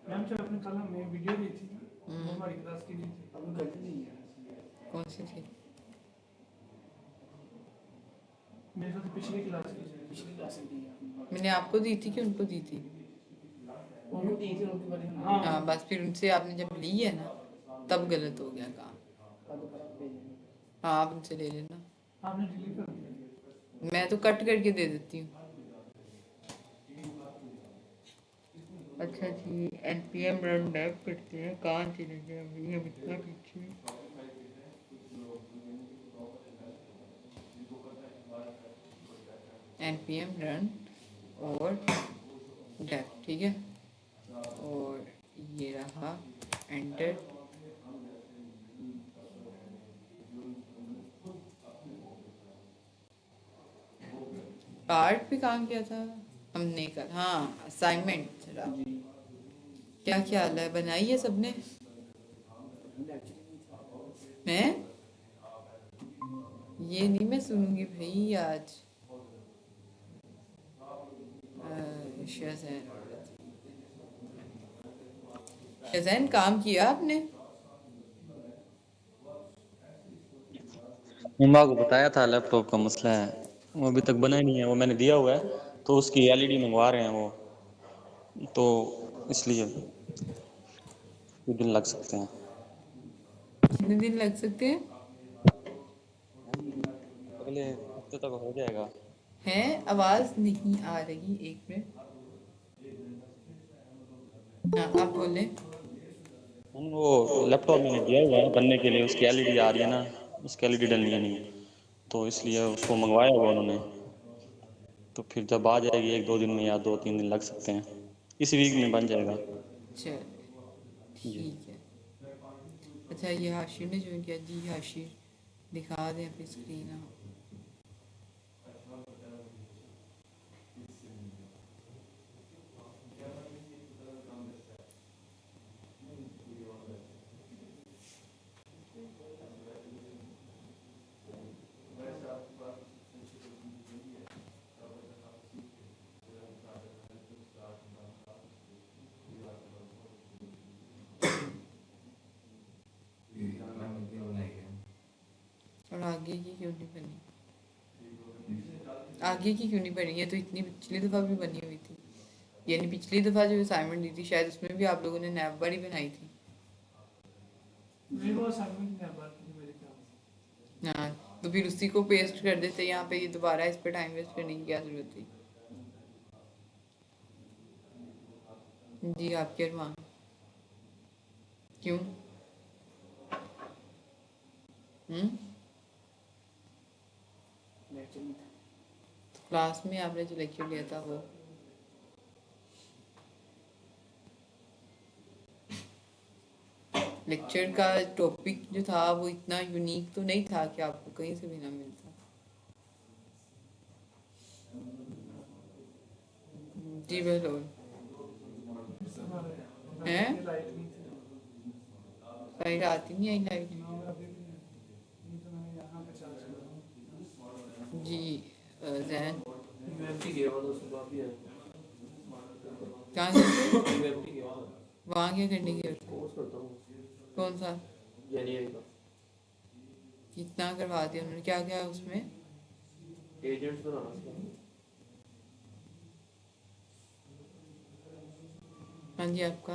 Ma'am जब आपने कल हमें वीडियो दी थी वो हमारी क्लास की दी थी, अब गलती नहीं है। कौन सी थी? मेरे साथ पिछली क्लास की दी है। मैंने आपको दी थी कि उनको दी थी? उनको दी थी, उनके बारे में हाँ बस फिर उनसे आपने जब ली है ना तब गलत हो गया काम। हाँ आप उनसे ले लेना। आपने डिलीट कर दिया। मैं तो कट करके दे देती हूँ। अच्छा जी, npm रन डेव करते हैं। कहाँ चले गए अभी हम इतना पीछे। npm रन और डेव, ठीक है। और ये रहा एंटर। पार्ट पे काम किया था हमने कल। हाँ असाइनमेंट जरा क्या ख्याल है, बनाई है सबने? मैं ये नहीं मैं सुनूंगी भाई आज। शहजैन शहजैन काम किया आपने? मम्मा को बताया था लैपटॉप का मसला है, वो अभी तक बना ही नहीं है। वो मैंने दिया हुआ है तो उसकी एलईडी मंगवा रहे हैं वो, तो इसलिए कुछ दिन लग सकते हैं। कितने दिन लग सकते हैं? अगले हफ्ते तक हो जाएगा। हैं आवाज नहीं आ रही, एक मिनट। हाँ आप बोले। वो लैपटॉप मैंने दिया हुआ है बनने के लिए, उसकी एलईडी आ रही है ना, उसकी एलईडी डलनी है नहीं, तो इसलिए उसको मंगवाया हुआ उन्होंने। तो फिर जब आ जाएगी 1-2 दिन में या 2-3 दिन लग सकते हैं, इस वीक में बन जाएगा। चल जी। ठीक है। अच्छा ये हाशिर ने ज्वाइन किया जी। हाशिर दिखा दें अपनी स्क्रीन। हाँ और आगे की क्यों नहीं बनी? आगे की क्यों नहीं बनी? ये तो इतनी पिछली दफ़ा भी बनी हुई थी। यानी पिछली दफ़ा जो असाइनमेंट दी थी शायद उसमें भी आप लोगों ने नैब वाली बनाई थी। मेरे को असाइनमेंट नहीं बात की मेरे ख्याल से। हाँ तो फिर उसी को पेस्ट कर देते यहाँ पे, ये दोबारा इस पर टाइम वेस्ट करने की क्या ज़रूरत थी? जी आपके अरमान क्यों? क्लास में आपने जो लेक्चर लिया था वो लेक्चर का टॉपिक जो था वो इतना यूनिक तो नहीं था कि आपको कहीं से भी ना मिलता। जी बिल्कुल। हैं लाइट नहीं थी। लाइट आती नहीं आई लाइट में। हाँ, अभी भी नहीं तो मैं यहाँ पे चार्ज कर रहा हूँ। जी जैन यूएमटी गया हुआ था सुबह भी है। कहाँ गए? यूएमटी गया हुआ वहाँ क्या करने गए? कोर्स करता हूँ कौन सा? जेएनआई का। कितना करवा दिया उन्होंने? क्या क्या है उसमें? एजेंट्स बनाना था। हाँ जी आपका।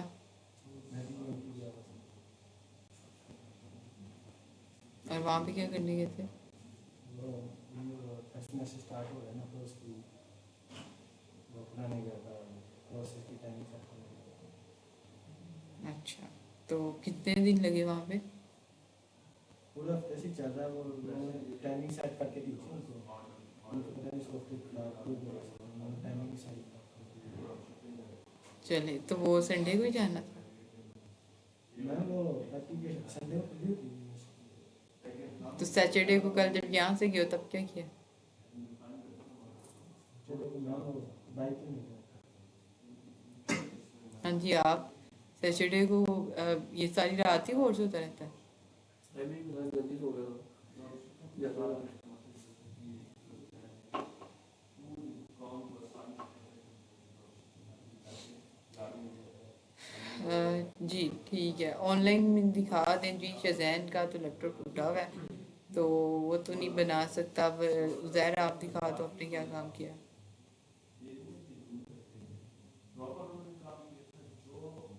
और वहाँ पे क्या करने गए थे? स्टार्ट हो रहा है ना, तो उसकी वो अपना नहीं करता प्रोसेस की टाइमिंग सेट करने। अच्छा तो कितने दिन लगे वहाँ पे? पूरा हफ्ते से चल रहा है, वो टाइमिंग सेट करके दी थी उनको। उनको पता नहीं सॉफ्टवेयर खराब हो गया, टाइमिंग सेट। चले तो वो संडे को ही जाना था। मैम वो एप्लीकेशन संडे को खुली होती है। तो सैटरडे को कल जब यहाँ से गए तब क्या किया? चलो मैम वो बाइक ही नहीं हाँ जी आप सैटरडे को ये सारी रात ही कोर्स होता रहता है? टाइमिंग मैं जल्दी सो गया था जैसा ठीक है, ऑनलाइन दिखा दें जी। शज़ैन का तो लैपटॉप टूटा हुआ है, तो वो तो नहीं बना सकता। अब उज़ैर आप दिखा दो आपने क्या काम किया।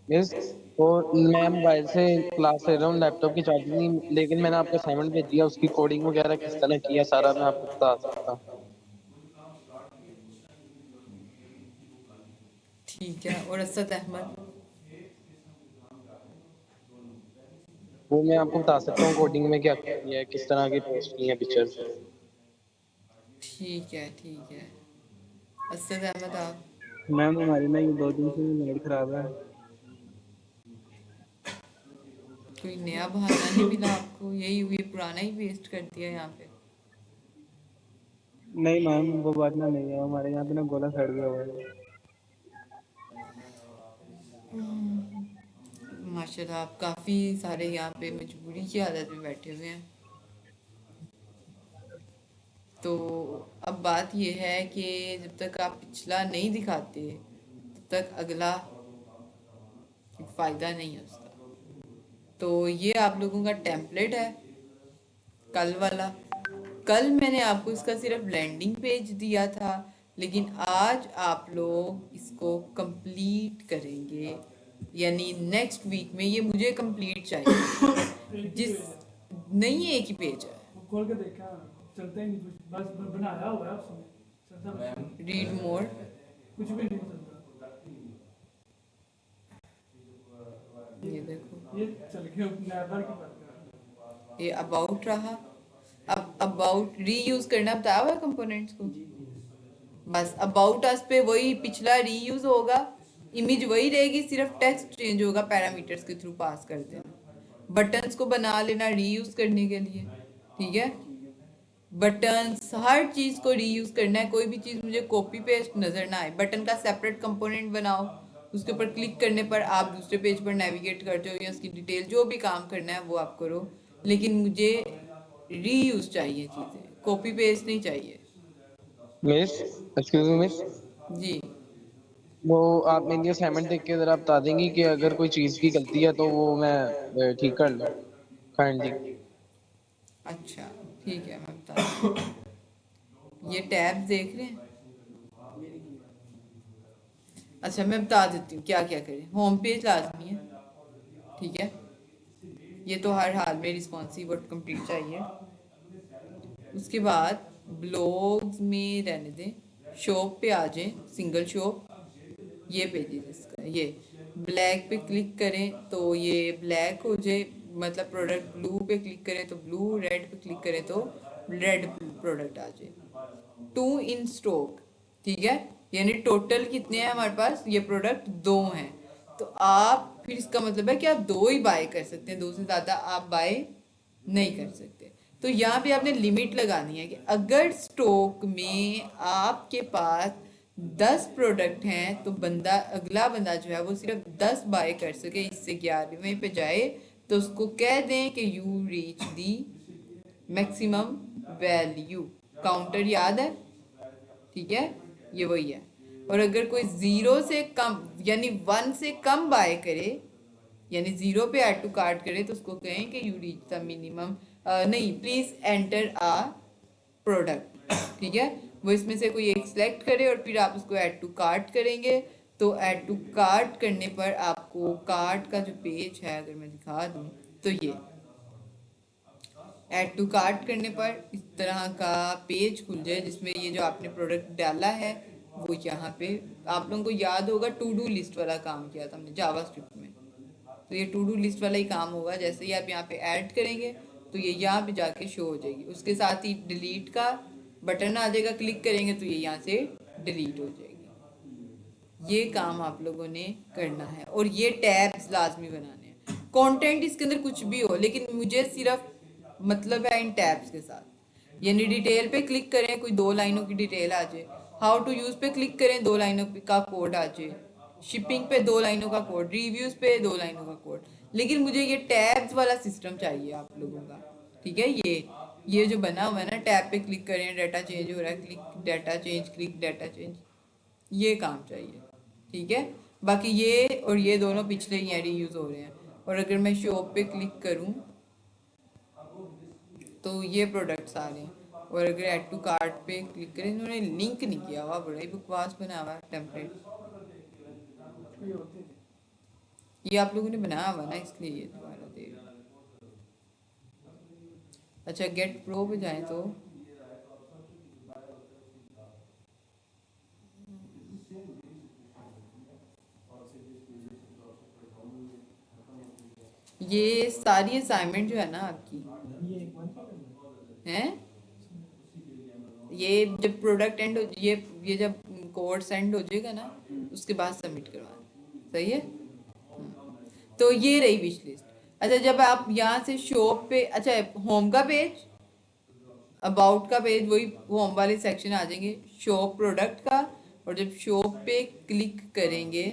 मिस, तो मैं मोबाइल से क्लास ले रहा हूँ, लैपटॉप की चार्जिंग नहीं, लेकिन मैंने आपको असाइनमेंट भेज दिया, उसकी कोडिंग वगैरह किस तरह किया सारा मैं आपको बता सकता हूँ। ठीक है, और असद अहमद? वो मैं आपको बता सकता हूँ कोडिंग में क्या क्या किया है, किस तरह की पोस्ट की है पिक्चर्स। ठीक है, ठीक है। असद अहमद आप? मैम हमारी ना ये 2 दिन से नेट खराब है। कोई नया बहाना नहीं मिला आपको? यही हुई, पुराना ही वेस्ट कर दिया यहाँ पे। नहीं मैम वो बात ना नहीं है, हमारे यहाँ पे ना गोला फट गया हुआ है। माशाल्लाह, आप काफ़ी सारे यहाँ पे मजबूरी की हालत में बैठे हुए हैं। तो अब बात यह है कि जब तक आप पिछला नहीं दिखाते तब तक अगला फ़ायदा नहीं है उसका। तो ये आप लोगों का टेम्पलेट है कल वाला। कल मैंने आपको इसका सिर्फ लैंडिंग पेज दिया था, लेकिन आज आप लोग इसको कंप्लीट करेंगे, यानी नेक्स्ट वीक में। ये मुझे कंप्लीट चाहिए। जिस नहीं है, एक ही पेज है। खोल के देखा, चलता ही नहीं कुछ, बस बनाया हुआ है उसने, चलता कुछ नहीं, रीड मोर। कुछ भी नहीं चलता। ये देखो, ये चल के नेवर की बात कर रहा है। ये अबाउट रहा। अब अबाउट रीयूज करना बताया हुआ कंपोनेंट्स को। बस अबाउट अस पे वही पिछला रीयूज होगा, इमेज वही रहेगी, सिर्फ टेक्स्ट चेंज होगा, पैरामीटर्स के थ्रू पास कर देना। बटन्स को बना लेना रीयूज करने के लिए, ठीक है। बटन्स हर चीज़ को रीयूज करना है। कोई भी चीज़ मुझे कॉपी पेस्ट नज़र ना आए। बटन का सेपरेट कंपोनेंट बनाओ, उसके ऊपर क्लिक करने पर आप दूसरे पेज पर नेविगेट कर जाओ, या उसकी डिटेल जो भी काम करना है वो आप करो, लेकिन मुझे रीयूज चाहिए चीज़ें, कॉपी पेस्ट नहीं चाहिए। मिस, एक्सक्यूज मी मिस, जी, वो आप मेरी असाइनमेंट देख के जरा बता देंगी कि अगर कोई चीज़ की गलती है तो वो मैं ठीक कर लूँ काइंडली। अच्छा ठीक है, मैं बता रही हूँ। ये टैब देख रहे हैं? अच्छा, मैं बता देती हूँ क्या क्या करें। होम पेज लाजमी है, ठीक है। ये तो हर हाल में रिस्पॉन्सिव और कंप्लीट चाहिए। उसके बाद ब्लॉग्स में रहने दें, शॉप पे आ जाएं, सिंगल शॉप। ये पेजेस इसका, ये ब्लैक पे क्लिक करें तो ये ब्लैक हो जाए, मतलब प्रोडक्ट। ब्लू पे क्लिक करें तो ब्लू, रेड पे क्लिक करें तो रेड प्रोडक्ट आ जाए। 2 इन स्टॉक, ठीक है, यानी टोटल कितने हैं हमारे पास? ये प्रोडक्ट 2 हैं। तो आप फिर इसका मतलब है कि आप 2 ही बाय कर सकते हैं, 2 से ज़्यादा आप बाय नहीं कर सकते। तो यहाँ पे आपने लिमिट लगानी है कि अगर स्टॉक में आपके पास 10 प्रोडक्ट हैं तो अगला बंदा जो है वो सिर्फ 10 बाय कर सके, इससे 11वें पे जाए तो उसको कह दें कि you reach the maximum value. Counter याद है, ठीक है, ये वही है। और अगर कोई 0 से कम यानी 1 से कम बाय करे, यानी 0 पे ऐड टू कार्ट करे, तो उसको कहें कि यू रीच द मिनिमम, नहीं, प्लीज एंटर आ प्रोडक्ट, ठीक है। वो इसमें से कोई एक सिलेक्ट करे और फिर आप उसको ऐड टू कार्ट करेंगे। तो ऐड टू कार्ट करने पर आपको कार्ट का जो पेज है, अगर मैं दिखा दूँ तो ये ऐड टू कार्ट करने पर इस तरह का पेज खुल जाए, जिसमें ये जो आपने प्रोडक्ट डाला है वो यहाँ पे। आप लोगों को याद होगा टू डू लिस्ट वाला काम किया था हमने जावास्क्रिप्ट में, तो ये टू डू लिस्ट वाला ही काम होगा। जैसे ही आप यहाँ पे ऐड करेंगे तो ये यहाँ पे जाके शो हो जाएगी। उसके साथ ही डिलीट का बटन आ जाएगा, क्लिक करेंगे तो ये यहाँ से डिलीट हो जाएगी। ये काम आप लोगों ने करना है, और ये टैब्स लाजमी बनाने हैं। कंटेंट इसके अंदर कुछ भी हो, लेकिन मुझे सिर्फ मतलब है इन टैब्स के साथ। यानी डिटेल पे क्लिक करें, कोई 2 लाइनों की डिटेल आ जाए। हाउ टू यूज़ पे क्लिक करें, 2 लाइनों का कोड आ जाए। शिपिंग पे 2 लाइनों का कोड, रिव्यूज़ पे 2 लाइनों का कोड। लेकिन मुझे ये टैब्स वाला सिस्टम चाहिए आप लोगों का, ठीक है। ये जो बना हुआ है ना, टैब पे क्लिक करें, डाटा चेंज हो रहा है, click data change, click data change, ये काम चाहिए, ठीक है। बाकी ये और ये दोनों पिछले ही रीयूज़ हो रहे हैं। और अगर मैं शॉप पे क्लिक करूं तो ये प्रोडक्ट्स आ रहे हैं। और अगर ऐड टू कार्ट पे क्लिक करें, इन्होंने लिंक नहीं किया हुआ, बड़ा ही बकवास बना हुआ है टेम्पलेट। ये आप लोगों ने बनाया हुआ ना, इसलिए ये दोबारा दे रहा है। अच्छा गेट प्रो पे जाएं तो ये सारी असाइनमेंट जो है ना आपकी ये एक मंथ हैं, ये जब प्रोडक्ट एंड ये जब कोड सेंड हो जाएगा ना उसके बाद सबमिट करवाना, सही है। तो ये रही विश लिस्ट। अच्छा जब आप यहाँ से शॉप पे, अच्छा होम का पेज, अबाउट का पेज, वही होम वाले सेक्शन आ जाएंगे, शॉप प्रोडक्ट का। और जब शॉप पे क्लिक करेंगे,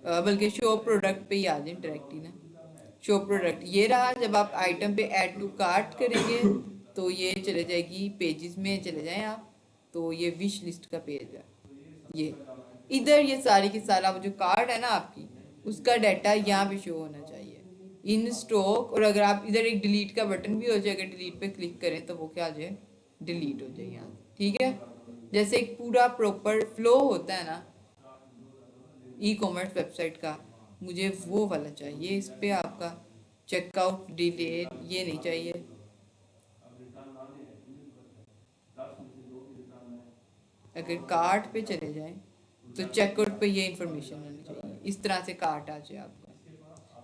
बल्कि शॉप प्रोडक्ट पे ही आ जाए डायरेक्टली ना, शॉप प्रोडक्ट ये रहा। जब आप आइटम पे ऐड टू कार्ट करेंगे तो ये चले जाएगी पेजेस में, चले जाएं आप, तो ये विश लिस्ट का पेज है। ये इधर ये सारी की सारा वो जो कार्ड है ना आपकी, उसका डाटा यहाँ पे शो होना चाहिए इन स्टॉक। और अगर आप इधर एक डिलीट का बटन भी हो जाए, अगर डिलीट पे क्लिक करें तो वो क्या आ जाए, डिलीट हो जाए यहाँ, ठीक है। जैसे एक पूरा प्रॉपर फ्लो होता है ना ई कॉमर्स वेबसाइट का, मुझे वो वाला चाहिए। इस पे आपका चेकआउट डिटेल ये नहीं चाहिए, अगर कार्ट पे चले जाएं तो चेकआउट पे ये इंफॉर्मेशन होनी चाहिए, इस तरह से कार्ट आ जाए आपका।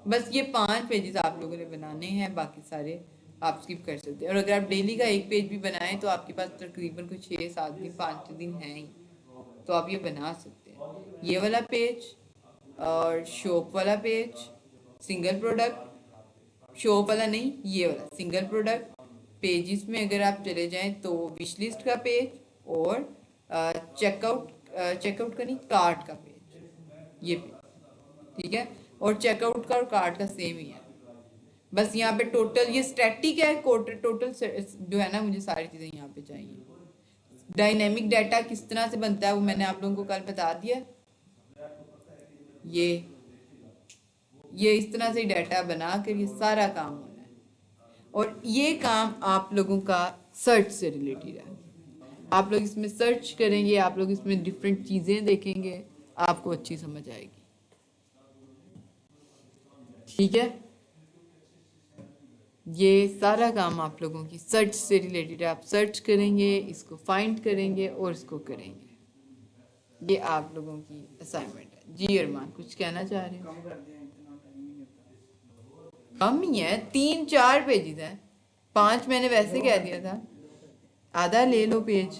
बस ये 5 पेजेस आप लोगों ने बनाने हैं, बाकी सारे आप स्किप कर सकते हैं। और अगर आप डेली का एक पेज भी बनाएं तो आपके पास तकरीबन कुछ 6-7 दिन 5 दिन हैं ही, तो आप ये बना सकते हैं। ये वाला पेज और शॉप वाला पेज, सिंगल प्रोडक्ट, शॉप वाला नहीं ये वाला सिंगल प्रोडक्ट पेजेस में अगर आप चले जाएं तो विश लिस्ट का पेज और चेकआउट का नहीं कार्ट का पेज, ये पेज, ठीक है। और चेकआउट का और कार्ट का सेम ही है, बस यहाँ पे टोटल ये स्टैटिक है, टोटल जो है ना, मुझे सारी चीज़ें यहाँ पे चाहिए। डायनेमिक डाटा किस तरह से बनता है वो मैंने आप लोगों को कल बता दिया। ये इस तरह से डाटा बना कर ये सारा काम होना है, और ये काम आप लोगों का सर्च से रिलेटेड है। आप लोग इसमें सर्च करेंगे, आप लोग इसमें डिफरेंट चीज़ें देखेंगे, आपको अच्छी समझ आएगी, ठीक है। ये सारा काम आप लोगों की सर्च से रिलेटेड है। आप सर्च करेंगे, इसको फाइंड करेंगे और इसको करेंगे। ये आप लोगों की असाइनमेंट है। जी अरमान कुछ कहना चाह रहे हो? कम ही है, 3-4 पेजेस हैं, 5 मैंने वैसे कह दिया था, आधा ले लो पेज,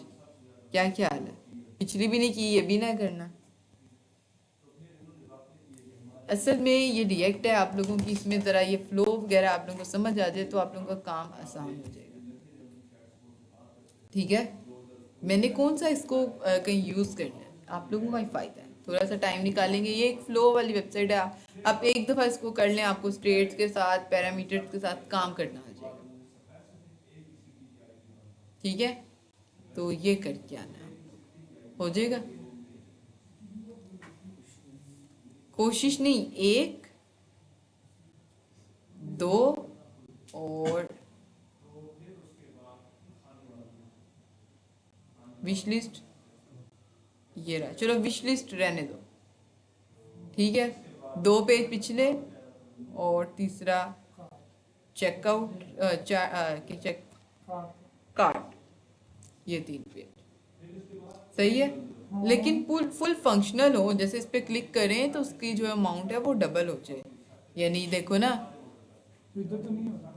क्या ख्याल है? पिछली भी नहीं की, ये भी ना करना। असल में ये रिएक्ट है आप लोगों की, इसमें ज़रा ये फ्लो वगैरह आप लोगों को समझ आ जाए तो आप लोगों का काम आसान हो जाएगा, ठीक है। मैंने कौन सा इसको कहीं यूज़ करना है, आप लोगों का ही फ़ायदा है, थोड़ा सा टाइम निकालेंगे। ये एक फ्लो वाली वेबसाइट है, आप एक दफ़ा इसको कर लें, आपको स्टेट्स के साथ पैरामीटर्स के साथ काम करना आ जाएगा, ठीक है। तो ये करके आना है, हो जाएगा। कोशिश नहीं, 1 2 और विश लिस्ट ये रहा। चलो विश लिस्ट रहने दो, ठीक है। 2 पेज पिछले और तीसरा चेकआउट चेक कार्ट, ये 3 पेज सही है। लेकिन फुल फंक्शनल हो, जैसे इस पे क्लिक करें तो उसकी जो अमाउंट है वो डबल हो जाए, यानी देखो ना इधर तो नहीं होता,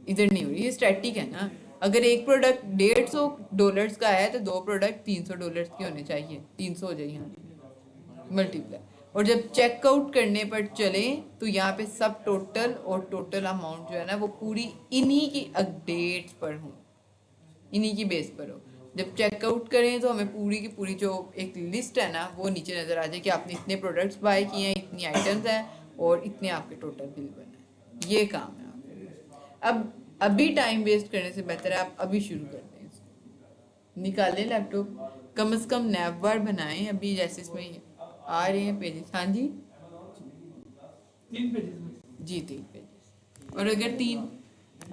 इधर नहीं हो रही, ये स्टैटिक है ना। अगर एक प्रोडक्ट $150 का है तो 2 प्रोडक्ट $300 के होने चाहिए, 300 हो जाए यहाँ मल्टीप्लाई। और जब चेकआउट करने पर चलें तो यहाँ पे सब टोटल और टोटल अमाउंट जो है ना वो पूरी इन्हीं की डेट्स पर हो, इन्हीं की बेस पर हो। जब चेकआउट करें तो हमें पूरी की पूरी जो एक लिस्ट है ना वो नीचे नज़र आ जाए कि आपने इतने प्रोडक्ट्स बाय किए हैं, इतनी आइटम्स हैं और इतने आपके टोटल बिल बने हैं। ये काम है आपका। अब अभी टाइम वेस्ट करने से बेहतर है आप अभी शुरू कर दें इसको, निकालें लैपटॉप, कम से कम नैपबार बनाएं अभी, जैसे इसमें आ रहे हैं पेजेस। हाँ जी 3 पेजेस में जी 3 पेजेस। और अगर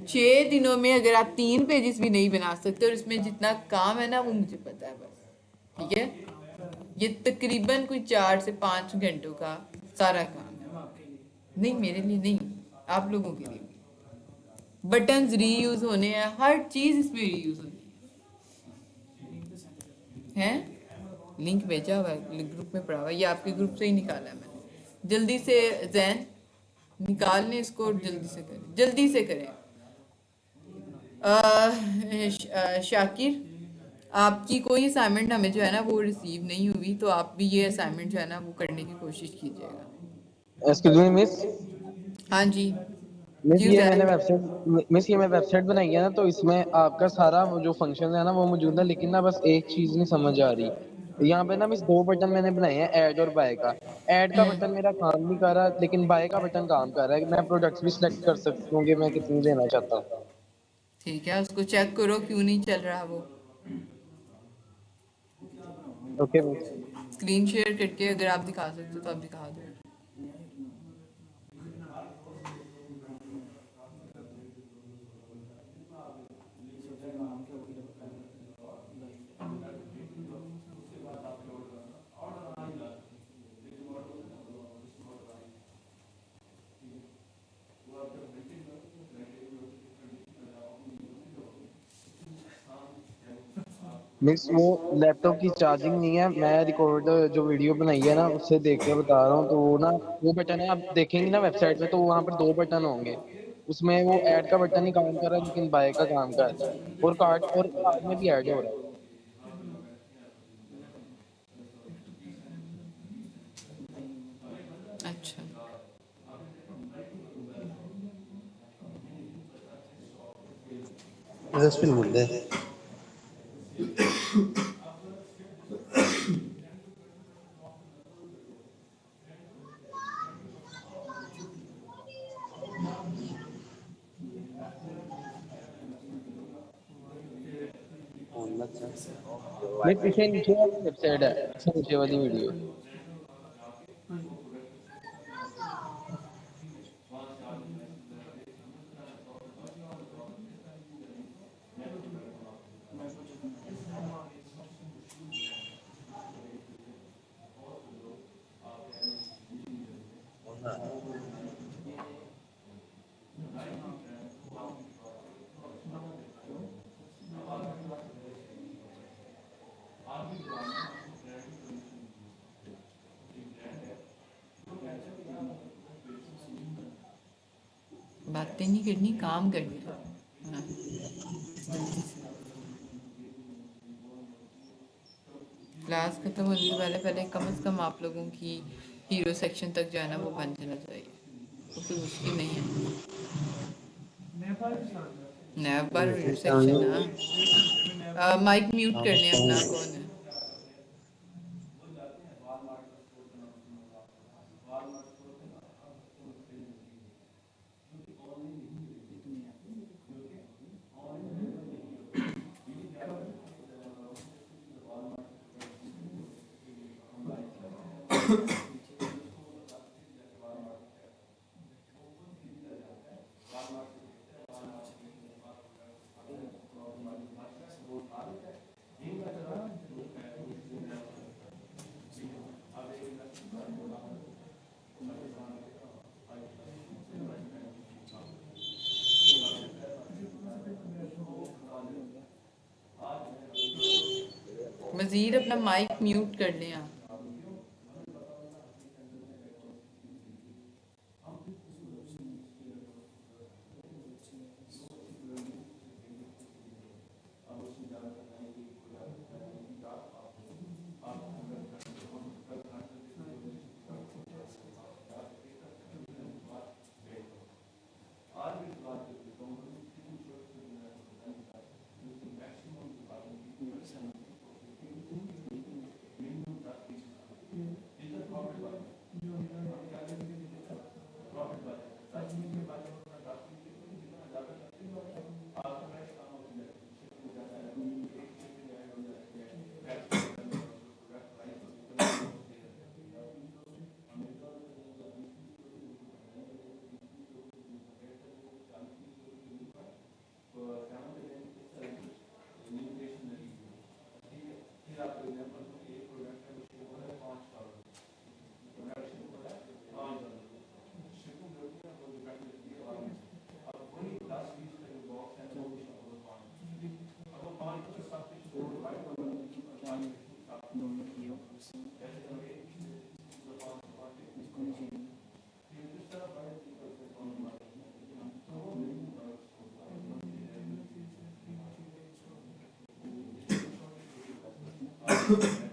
6 दिनों में अगर आप 3 पेजेस भी नहीं बना सकते, और इसमें जितना काम है ना वो मुझे पता है बस, ठीक है। ये तकरीबन कोई 4 से 5 घंटों का सारा काम है। नहीं, मेरे लिए नहीं, आप लोगों के लिए भी। बटन्स रीयूज होने हैं, हर चीज इसमें रीयूज होनी है। लिंक भेजा हुआ है, ग्रुप में पड़ा हुआ है, ये आपके ग्रुप से ही निकाला है मैंने। जल्दी से जैन निकाल लें इसको और जल्दी से करें, जल्दी से करें। शाकिर, आपकी कोई असाइनमेंट हमें जो है ना वो रिसीव नहीं हुई, तो आप भी ये असाइनमेंट जो है ना वो करने की कोशिश कीजिएगा। Excuse me miss. हाँ जी। मिस क्यों ये मैंने जैन? वेबसाइट मिस ये मैं वेबसाइट बनाई है ना, तो इसमें आपका सारा वो जो फंक्शन है ना वो मौजूद है, लेकिन ना बस एक चीज नहीं समझ आ रही। यहाँ पे ना मिस 2 बटन मैंने बनाए हैं, ऐड और बाय का। ऐड का बटन मेरा काम नहीं कर रहा, लेकिन बाय का बटन काम कर रहा है। मैं प्रोडक्ट्स भी सिलेक्ट कर सकती हूँ कि मैं कितनी लेना चाहता हूँ। ठीक है, उसको चेक करो क्यों नहीं चल रहा वो। Okay miss. स्क्रीन शेयर करके अगर आप दिखा सकते हो तो आप दिखा दो। मिस वो लैपटॉप की चार्जिंग नहीं है। मैं रिकॉर्ड जो वीडियो बनाई है ना उससे देख के बता रहा हूँ। तो वो ना वो बटन है, आप देखेंगे ना वेबसाइट पे तो वहाँ पर 2 बटन होंगे। उसमें वो ऐड का बटन ही काम कर रहा है, लेकिन बाय का काम कर रहा है। और कार्ड में भी ऐड हो रहा है। अच्छा, जसपिन बोल दे। नहीं, पीछे नीचे वाली वेबसाइट है, पीछे नीचे वाली वीडियो। बातें नहीं करनी, काम करनी है। हाँ, जल्दी से। क्लास खत्म होने से पहले पहले कम से कम आप लोगों की हीरो सेक्शन तक जो है ना वो बन जाना चाहिए, तो कोई मुश्किल नहीं है। नेपाल हीरो सेक्शन ना। माइक म्यूट कर लें अपना, कौन है? मजीद अपना माइक म्यूट कर लें आप। है